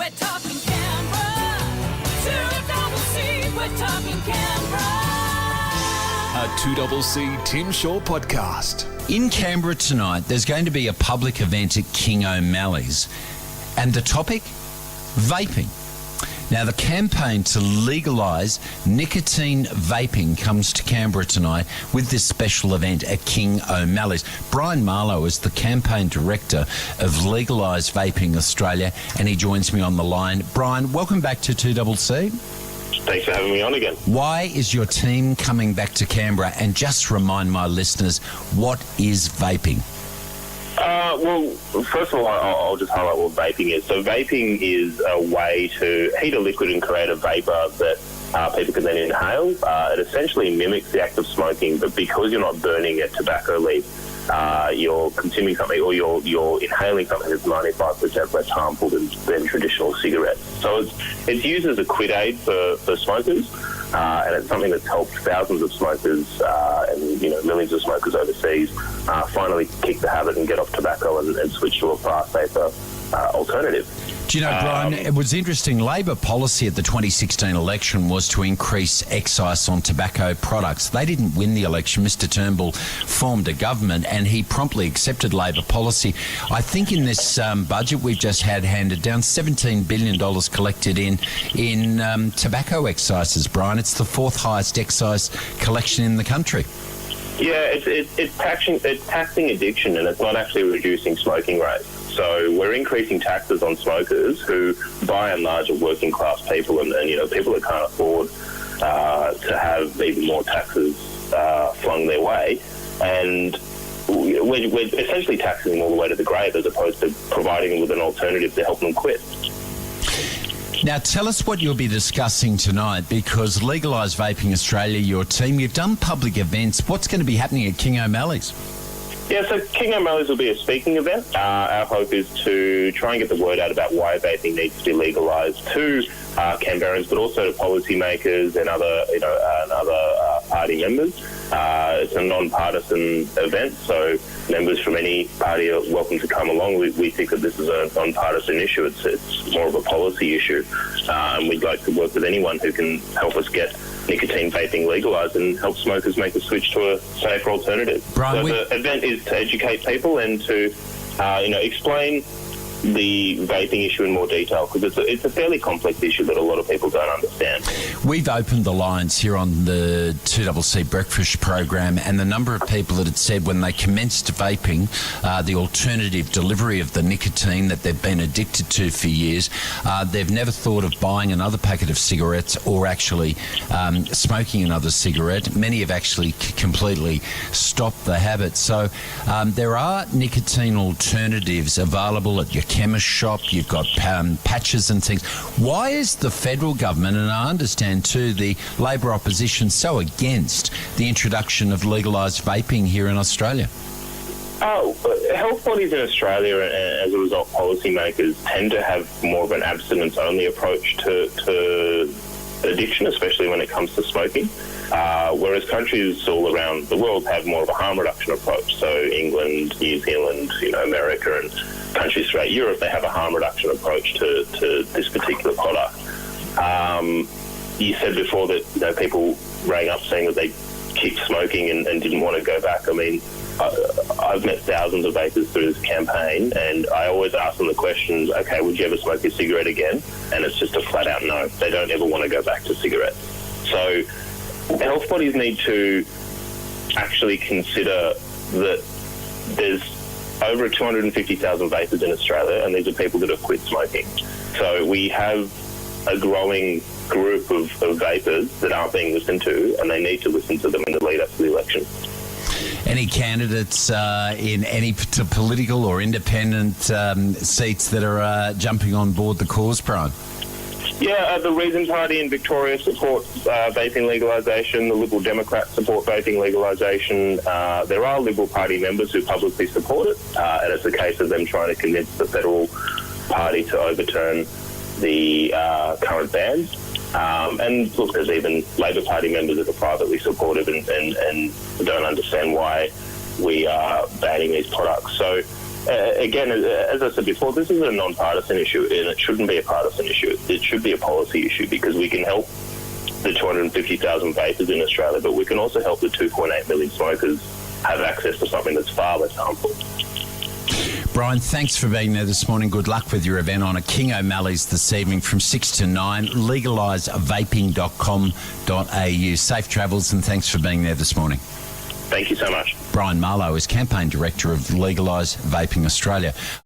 we're talking Canberra. 2CC, we're talking Canberra. A 2CC Tim Shaw podcast. In Canberra tonight, there's going to be a public event at King O'Malley's, and the topic? Vaping. Now, the campaign to legalise nicotine vaping comes to Canberra tonight with this special event at King O'Malley's. Brian Marlow is the campaign director of Legalise Vaping Australia, and he joins me on the line. Brian, welcome back to 2CC. Thanks for having me on again. Why is your team coming back to Canberra? And just remind my listeners, what is vaping? Well, first of all, I'll just highlight what vaping is. So vaping is a way to heat a liquid and create a vapour that people can then inhale. It essentially mimics the act of smoking, but because you're not burning a tobacco leaf, you're consuming something, or you're inhaling something that's 95% less harmful than traditional cigarettes. So it's used as a quit aid for smokers, and it's something that's helped thousands of smokers and millions of smokers overseas finally kick the habit and get off tobacco and switch to a far safer alternative. Do you know, Brian, it was interesting. Labor policy at the 2016 election was to increase excise on tobacco products. They didn't win the election. Mr Turnbull formed a government and he promptly accepted Labor policy. I think in this budget we've just had handed down $17 billion collected in tobacco excises, Brian. It's the fourth highest excise collection in the country. Yeah, it's taxing addiction, and it's not actually reducing smoking rates. So we're increasing taxes on smokers who, by and large, are working class people, and people that can't afford to have even more taxes flung their way, and we're essentially taxing them all the way to the grave, as opposed to providing them with an alternative to help them quit. Now, tell us what you'll be discussing tonight, because Legalise Vaping Australia, your team, you've done public events. What's going to be happening at King O'Malley's? Yeah, so King O'Malley's will be a speaking event. Our hope is to try and get the word out about why vaping needs to be legalised to Canberrans, but also to policymakers and other party members. It's a non-partisan event, so members from any party are welcome to come along. We think that this is a non-partisan issue. It's more of a policy issue, and we'd like to work with anyone who can help us get nicotine vaping legalised and help smokers make the switch to a safer alternative. Brian, so the event is to educate people and to explain the vaping issue in more detail, because it's a fairly complex issue that a lot of people don't understand. We've opened the lines here on the 2CC breakfast program, and the number of people that had said when they commenced vaping, the alternative delivery of the nicotine that they've been addicted to for years, they've never thought of buying another packet of cigarettes or actually smoking another cigarette. Many have actually completely stopped the habit. So there are nicotine alternatives available at your chemist shop. You've got patches and things. Why is the federal government, and I understand too the Labor opposition, so against the introduction of legalised vaping here in Australia? Health bodies in Australia, and as a result policymakers, tend to have more of an abstinence-only approach to addiction, especially when it comes to smoking. Whereas countries all around the world have more of a harm reduction approach. So England, New Zealand, America, and countries throughout Europe, they have a harm reduction approach to this particular product. You said before that people rang up saying that they kicked smoking and didn't want to go back. I mean, I've met thousands of vapers through this campaign, and I always ask them the question, okay, would you ever smoke a cigarette again? And it's just a flat-out no. They don't ever want to go back to cigarettes. So health bodies need to actually consider that there's over 250,000 vapers in Australia, and these are people that have quit smoking. So we have a growing group of vapers that aren't being listened to, and they need to listen to them in the lead up to the election. Any candidates in any political or independent seats that are jumping on board the cause, Brian? Yeah, the Reason Party in Victoria supports vaping legalisation. The Liberal Democrats support vaping legalisation. There are Liberal Party members who publicly support it, and it's a case of them trying to convince the federal party to overturn the current bans. And look, there's even Labor Party members that are privately supportive and don't understand why we are banning these products. So again, as I said before, this is a non-partisan issue, and it shouldn't be a partisan issue. It should be a policy issue, because we can help the 250,000 vapers in Australia, but we can also help the 2.8 million smokers have access to something that's far less harmful. Brian, thanks for being there this morning. Good luck with your event on at King O'Malley's this evening from 6 to 9. Legalise.vaping.com.au. Safe travels, and thanks for being there this morning. Thank you so much. Brian Marlow is Campaign Director of Legalise Vaping Australia.